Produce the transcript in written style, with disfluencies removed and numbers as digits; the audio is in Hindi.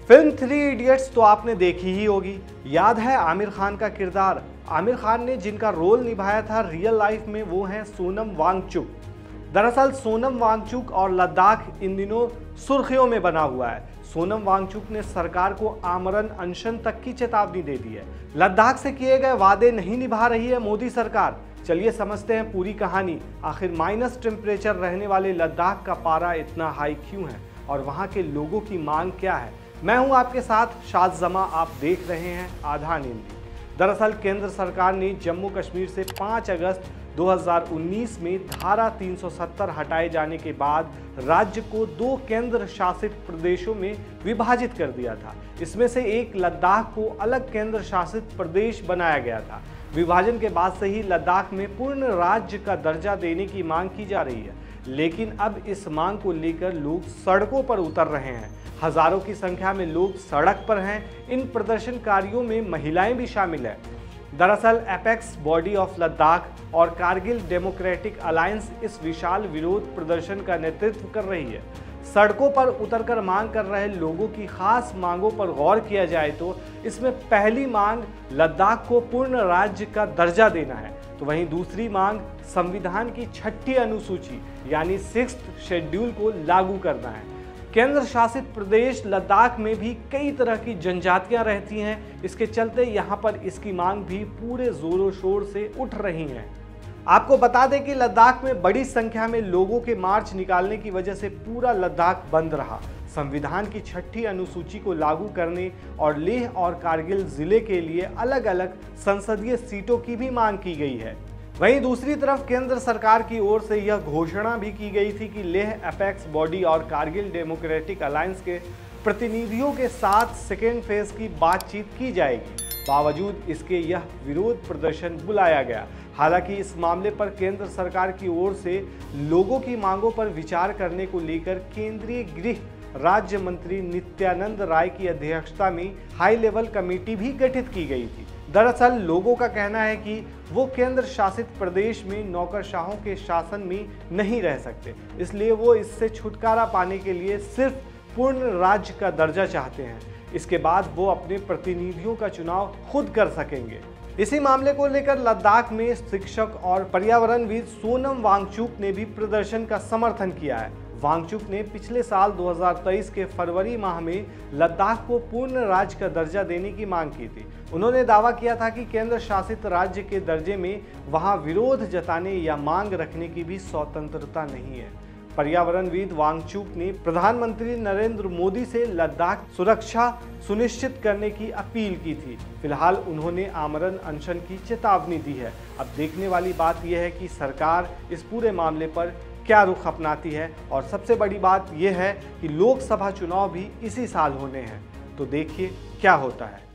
फिल्म थ्री इडियट्स तो आपने देखी ही होगी। याद है आमिर खान का किरदार? आमिर खान ने जिनका रोल निभाया था रियल लाइफ में वो हैं सोनम वांगचुक। दरअसल सोनम वांगचुक और लद्दाख इन दिनों सुर्खियों में बना हुआ है। सोनम वांगचुक ने सरकार को आमरण अनशन तक की चेतावनी दे दी है। लद्दाख से किए गए वादे नहीं निभा रही है मोदी सरकार। चलिए समझते हैं पूरी कहानी। आखिर माइनस टेम्परेचर रहने वाले लद्दाख का पारा इतना हाई क्यों है और वहां के लोगों की मांग क्या है? मैं हूं आपके साथ शाहजमा, आप देख रहे हैं आधान हिंदी। दरअसल केंद्र सरकार ने जम्मू कश्मीर से 5 अगस्त 2019 में धारा 370 हटाए जाने के बाद राज्य को 2 केंद्र शासित प्रदेशों में विभाजित कर दिया था। इसमें से एक लद्दाख को अलग केंद्र शासित प्रदेश बनाया गया था। विभाजन के बाद से ही लद्दाख में पूर्ण राज्य का दर्जा देने की मांग की जा रही है, लेकिन अब इस मांग को लेकर लोग सड़कों पर उतर रहे हैं। हजारों की संख्या में लोग सड़क पर हैं। इन प्रदर्शनकारियों में महिलाएं भी शामिल हैं। दरअसल एपेक्स बॉडी ऑफ लद्दाख और कारगिल डेमोक्रेटिक अलायंस इस विशाल विरोध प्रदर्शन का नेतृत्व कर रही है। सड़कों पर उतरकर मांग कर रहे लोगों की खास मांगों पर गौर किया जाए तो इसमें पहली मांग लद्दाख को पूर्ण राज्य का दर्जा देना है, तो वहीं दूसरी मांग संविधान की 6ठी अनुसूची यानी 6th शेड्यूल को लागू करना है। केंद्र शासित प्रदेश लद्दाख में भी कई तरह की जनजातियां रहती हैं। इसके चलते यहां पर इसकी मांग भी पूरे जोरों शोर से उठ रही है। आपको बता दें कि लद्दाख में बड़ी संख्या में लोगों के मार्च निकालने की वजह से पूरा लद्दाख बंद रहा। संविधान की 6ठी अनुसूची को लागू करने और लेह और कारगिल जिले के लिए अलग अलग संसदीय सीटों की भी मांग की गई है। वहीं दूसरी तरफ केंद्र सरकार की ओर से यह घोषणा भी की गई थी कि लेह एपेक्स बॉडी और कारगिल डेमोक्रेटिक अलायंस के प्रतिनिधियों के साथ सेकेंड फेज की बातचीत की जाएगी। बावजूद इसके यह विरोध प्रदर्शन बुलाया गया। हालांकि इस मामले पर केंद्र सरकार की ओर से लोगों की मांगों पर विचार करने को लेकर केंद्रीय गृह राज्य मंत्री नित्यानंद राय की अध्यक्षता में हाई लेवल कमेटी भी गठित की गई थी। दरअसल लोगों का कहना है कि वो केंद्र शासित प्रदेश में नौकरशाहों के शासन में नहीं रह सकते, इसलिए वो इससे छुटकारा पाने के लिए सिर्फ पूर्ण राज्य का दर्जा चाहते हैं। इसके बाद वो अपने प्रतिनिधियों का चुनाव खुद कर सकेंगे। इसी मामले को लेकर लद्दाख में शिक्षक और पर्यावरणविद सोनम वांगचुक ने भी प्रदर्शन का समर्थन किया है। वांगचुक ने पिछले साल 2023 के फरवरी माह में लद्दाख को पूर्ण राज्य का दर्जा देने की मांग की थी। उन्होंने दावा किया था कि केंद्र शासित राज्य के दर्जे में वहां विरोध जताने या मांग रखने की भी स्वतंत्रता नहीं है। पर्यावरणविद वांगचुक ने प्रधानमंत्री नरेंद्र मोदी से लद्दाख सुरक्षा सुनिश्चित करने की अपील की थी। फिलहाल उन्होंने आमरण अनशन की चेतावनी दी है। अब देखने वाली बात यह है कि सरकार इस पूरे मामले पर क्या रुख अपनाती है, और सबसे बड़ी बात यह है कि लोकसभा चुनाव भी इसी साल होने हैं, तो देखिए क्या होता है।